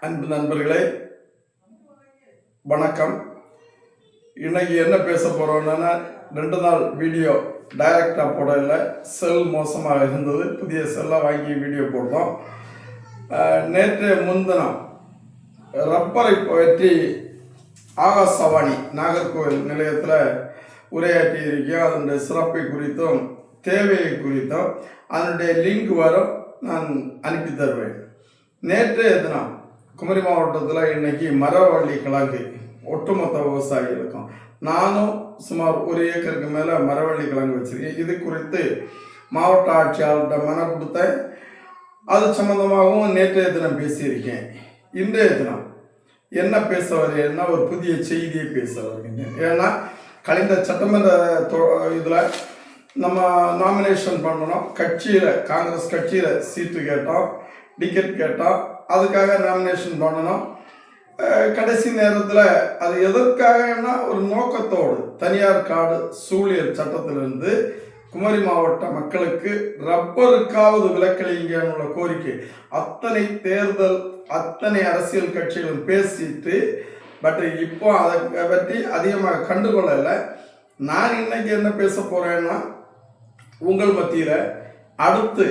அன்பு நண்பர்களே, வணக்கம். இன்னைக்கு என்ன பேச போறோம்னா, 2 நாள் வீடியோ டைரக்டாக போடல. செல் மோசமாக இருந்தது. புதிய செல்லாக வாங்கி வீடியோ போட்டோம். நேற்று முன்தினம் ரப்பரை பற்றி ஆகாசவாணி நாகர்கோவில் நிலையத்தில் உரையாற்றி இருக்கோம். அதனுடைய சிறப்பை குறித்தும் தேவையை குறித்தும் அதனுடைய லிங்க் வரும், நான் அனுப்பி தருவேன். நேற்றைய தினம் குமரி மாவட்டத்தில் இன்னைக்கு மரவள்ளி கிழங்கு ஒட்டுமொத்த விவசாயிகளுக்கும், நானும் சுமார் 1 ஏக்கருக்கு மேலே மரவள்ளி கிழங்கு வச்சிருக்கேன். இது குறித்து மாவட்ட ஆட்சியாளர்கிட்ட மன கொடுத்தேன். அது சம்பந்தமாகவும் நேற்றைய தினம் பேசியிருக்கேன். இன்றைய தினம் என்ன பேச வருகிறேன்னா, ஒரு புதிய செய்தியை பேச வருகின்றேன். ஏன்னா கழிந்த சட்டமன்ற இதில் நம்ம நாமினேஷன் பண்ணணும். கட்சியில், காங்கிரஸ் கட்சியில் சீட்டு கேட்டோம், டிக்கெட் கேட்டோம். அதுக்காக நாமினேஷன் பண்ணணும். கடைசி நேரத்தில் அது எதற்காகனா, ஒரு நோக்கத்தோடு தனியார் காடு சூழியல் சட்டத்திலிருந்து குமரி மாவட்ட மக்களுக்கு ரப்பருக்காவது விலக்களிங்கன்னு கோரிக்கை அத்தனை தேர்தல் அத்தனை அரசியல் கட்சிகளும் பேசிட்டு, பட் இப்போ அதை பற்றி அதிகமாக கண்டுகொள்ளலை. நான் இன்னைக்கு என்ன பேச போறேன்னா, உங்கள் மத்தியில் அடுத்து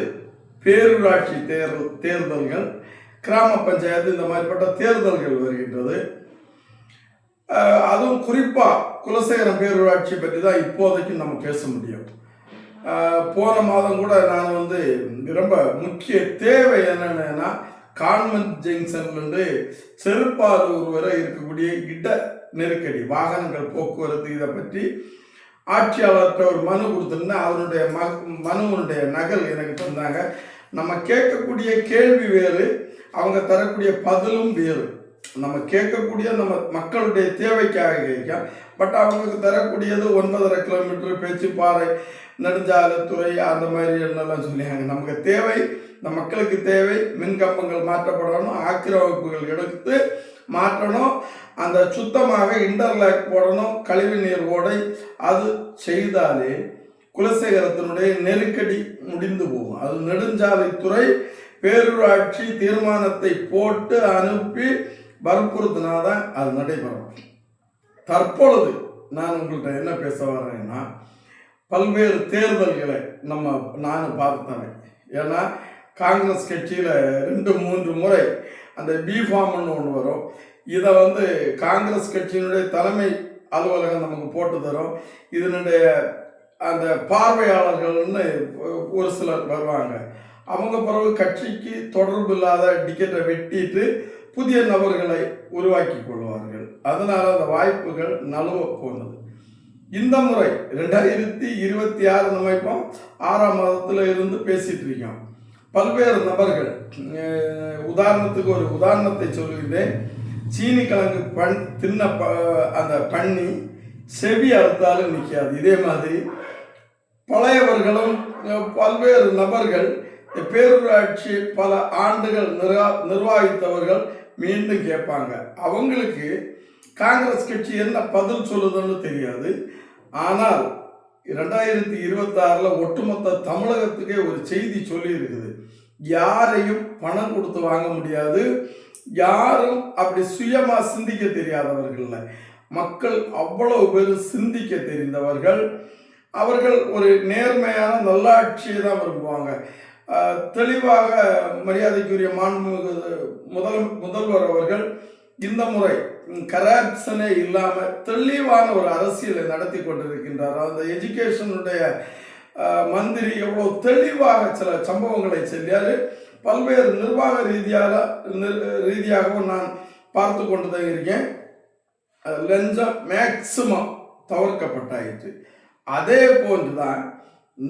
பேரூராட்சி தேர்தல்கள், கிராம பஞ்சாயத்து, இந்த மாதிரிப்பட்ட தேர்தல்கள் வருகின்றது. அதுவும் குறிப்பாக குலசேகரம் பேரூராட்சி பற்றி தான் இப்போதைக்கு நம்ம பேச முடியும். போன மாதம் கூட நான் ரொம்ப முக்கிய தேவை என்னென்னா, கான்வென்ட் ஜங்ஷன்லேருந்து செருப்பாலூர் வரை இருக்கக்கூடிய இட நெருக்கடி, வாகனங்கள் போக்குவரத்து, இதை பற்றி ஆட்சியாளர்கிட்ட ஒரு மனு கொடுத்துருந்தேன். அதனுடைய மனுவனுடைய நகல் எனக்கு தந்தாங்க. நம்ம கேட்கக்கூடிய கேள்வி வேறு, அவங்க தரக்கூடிய பதிலும் வேறு. நம்ம கேட்கக்கூடிய நம்ம மக்களுடைய தேவைக்காக கேட்க, பட் அவங்களுக்கு தரக்கூடியது 9.5 கிலோமீட்டர் பேச்சுப்பாறை நெடுஞ்சாலைத்துறை அந்த மாதிரி என்னெல்லாம் சொல்லியாங்க. நமக்கு தேவை, இந்த மக்களுக்கு தேவை மின்கம்பங்கள் மாற்றப்படணும், ஆக்கிரமிப்புகள் எடுத்து மாற்றணும், அந்த சுத்தமாக இன்டர்லாக் போடணும், கழிவு நீர் ஓடை, அது செய்தாலே குலசேகரத்தினுடைய நெருக்கடி முடிந்து போகும். அது நெடுஞ்சாலைத்துறை பேரூராட்சி தீர்மானத்தை போட்டு அனுப்பி வற்புறுத்தினாதான் அது நடைபெறும். தற்பொழுது நான் உங்கள்கிட்ட என்ன பேச வர்றேன்னா, பல்வேறு தேர்தல்களை நான் பார்த்தேன். ஏன்னா காங்கிரஸ் கட்சியில் 2-3 முறை அந்த பிஃபார்ம்னு ஒன்று வரும். இதை காங்கிரஸ் கட்சியினுடைய தலைமை அலுவலகம் நமக்கு போட்டு தரும். இதனுடைய அந்த பார்வையாளர்கள்னு ஒரு சிலர் வருவாங்க. அவங்க பிறகு கட்சிக்கு தொடர்பு இல்லாத டிக்கெட்டை வெட்டிட்டு புதிய நபர்களை உருவாக்கி கொள்வார்கள். அதனால அந்த வாய்ப்புகள் நழுவ போனது. இந்த முறை 2026 நம்ம இப்போ 6ஆம் மாதத்துல இருந்து பேசிட்டு இருக்கோம். பல்வேறு நபர்கள், உதாரணத்துக்கு ஒரு உதாரணத்தை சொல்லுகிறேன். சீனி கிழங்கு தின்ன அந்த பண்ணி செவி அறுத்தாலும் நிற்காது. இதே மாதிரி பழையவர்களும் பல்வேறு நபர்கள், பேரூராட்சி பல ஆண்டுகள் நிர்வாகித்தவர்கள் மீண்டும் கேட்பாங்க. அவங்களுக்கு காங்கிரஸ் கட்சி என்ன பதில் சொல்லுதுன்னு தெரியாது. ஆனால் 2026 ஒட்டுமொத்த தமிழகத்துக்கே ஒரு செய்தி சொல்லி இருக்குது. யாரையும் பணம் கொடுத்து வாங்க முடியாது, யாரும் அப்படி சுயமா சிந்திக்க தெரியாதவர்கள், மக்கள் அவ்வளவு பேர் சிந்திக்க தெரிந்தவர்கள். அவர்கள் ஒரு நேர்மையான நல்லாட்சியை தான் விரும்புவாங்க. தெளிவாக மரியாதைக்குரிய மாண்புமிகு முதல்வர் அவர்கள் இந்த முறை கரப்ஷனே இல்லாமல் தெளிவான ஒரு அரசியலை நடத்தி கொண்டிருக்கின்றார். அந்த எஜுகேஷனுடைய மந்திரி எவ்வளோ தெளிவாக சில சம்பவங்களை சொல்லியார். பல்வேறு நிர்வாக ரீதியாகவும் நான் பார்த்து கொண்டு தான் இருக்கேன். லஞ்சம் மேக்சிமம் தவிர்க்கப்பட்டாயிற்று. அதே போன்றுதான்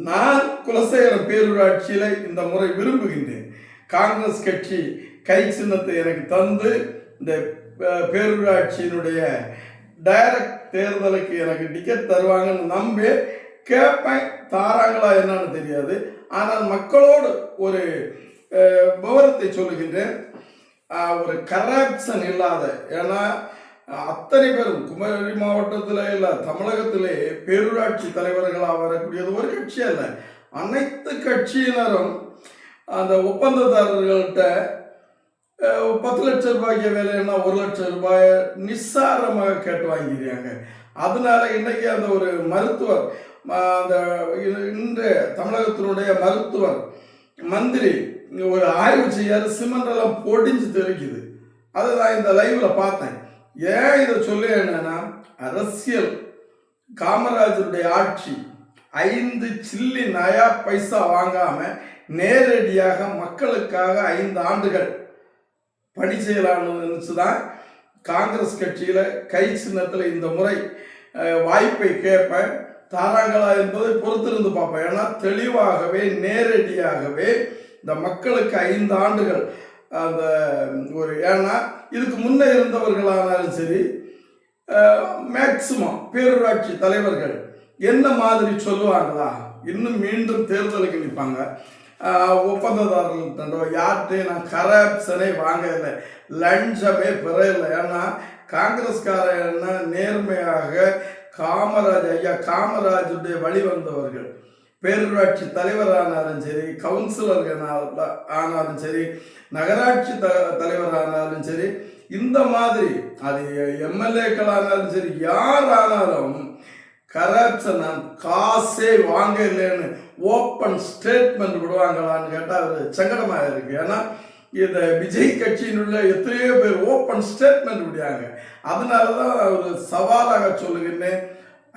நான் குலசேகரம் பேரூராட்சியில் இந்த முறை விரும்புகின்றேன். காங்கிரஸ் கட்சி கை சின்னத்தை எனக்கு தந்து இந்த பேரூராட்சியினுடைய டைரக்ட் தேர்தலுக்கு எனக்கு டிக்கெட் தருவாங்கன்னு நம்பி கேட்பேன். தாராங்களா என்னன்னு தெரியாது. ஆனால் மக்களோடு ஒரு விவரத்தை சொல்லுகின்றேன். ஒரு கரப்ஷன் இல்லாத, ஏன்னா அத்தனை பேரும் குமரி மாவட்டத்தில் இல்லை தமிழகத்திலே பேரூராட்சி தலைவர்களாக வரக்கூடியது ஒரு கட்சி அல்ல, அனைத்து கட்சியினரும் அந்த ஒப்பந்ததாரர்கள்ட்ட 10 லட்சம் ரூபாய்க்கு வேலைன்னா 1 லட்சம் ரூபாய் நிஸ்சாரமாக கேட்டு வாங்கிக்கிறாங்க. அதனால இன்னைக்கு அந்த ஒரு மருத்துவர் அந்த இன்று தமிழகத்தினுடைய மருத்துவர் மந்திரி ஒரு ஆய்வு செய்யாரு, சிமெண்ட் எல்லாம் பொடிஞ்சு தெரிக்குது. அதை நான் இந்த லைவ்ல பார்த்தேன். ஏன் இதை சொல்ல என்னன்னா, அரசியல் காமராஜருடைய ஆட்சி 5 சில்லி நயா பைசா வாங்காம நேரடியாக மக்களுக்காக 5 ஆண்டுகள் பணி செய்யலாம்னு நினைச்சுதான் காங்கிரஸ் கட்சியில கை சின்னத்தில் இந்த முறை வாய்ப்பை கேட்பேன். தாராங்களா என்பதை பொறுத்திருந்து பார்ப்பேன். ஏன்னா தெளிவாகவே நேரடியாகவே இந்த மக்களுக்கு 5 ஆண்டுகள் அந்த ஒரு, ஏன்னா இதுக்கு முன்னே இருந்தவர்களானாலும் சரி, மேக்சிமம் பேரூராட்சி தலைவர்கள் என்ன மாதிரி சொல்லுவாங்களா, இன்னும் மீண்டும் தேர்தலுக்கு நிற்பாங்க. ஒப்பந்ததாரர்கள் தண்டோ யார்கிட்டையும் நான் கரப்ஷனே வாங்கலை, லஞ்சமே பெறலை. ஏன்னா காங்கிரஸ்காரன் நேர்மையாக ஐயா காமராஜுடைய வழி வந்தவர்கள், பேரூராட்சி தலைவரானாலும் சரி, கவுன்சிலர்கள் ஆனாலும் சரி, நகராட்சி தலைவர் ஆனாலும் சரி, இந்த மாதிரி அது எம்எல்ஏக்கள் ஆனாலும் சரி, யார் ஆனாலும் கரப்ஷன் காசே வாங்க இல்லைன்னு ஓப்பன் ஸ்டேட்மெண்ட் விடுவாங்களான்னு கேட்டால் அது சங்கடமாக இருக்கு. ஏன்னா இந்த விஜய் கட்சியினுள்ள எத்தனையோ பேர் ஓப்பன் ஸ்டேட்மெண்ட் விடுறாங்க. அதனால தான் ஒரு சவாலாக சொல்லுகின்றேன்,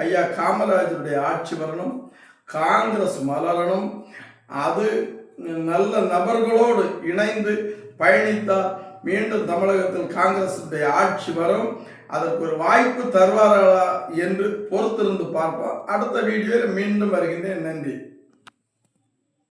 ஐயா காமராஜருடைய ஆட்சி வரணும், காங்கிரஸ் மலரணும். அது நல்ல நபர்களோடு இணைந்து பயணித்தால் மீண்டும் தமிழகத்தில் காங்கிரசுடைய ஆட்சி வரும். அதற்கு ஒரு வாய்ப்பு தருவார்களா என்று பொறுத்திருந்து பார்ப்போம். அடுத்த வீடியோவில் மீண்டும் வருகின்றேன். நன்றி.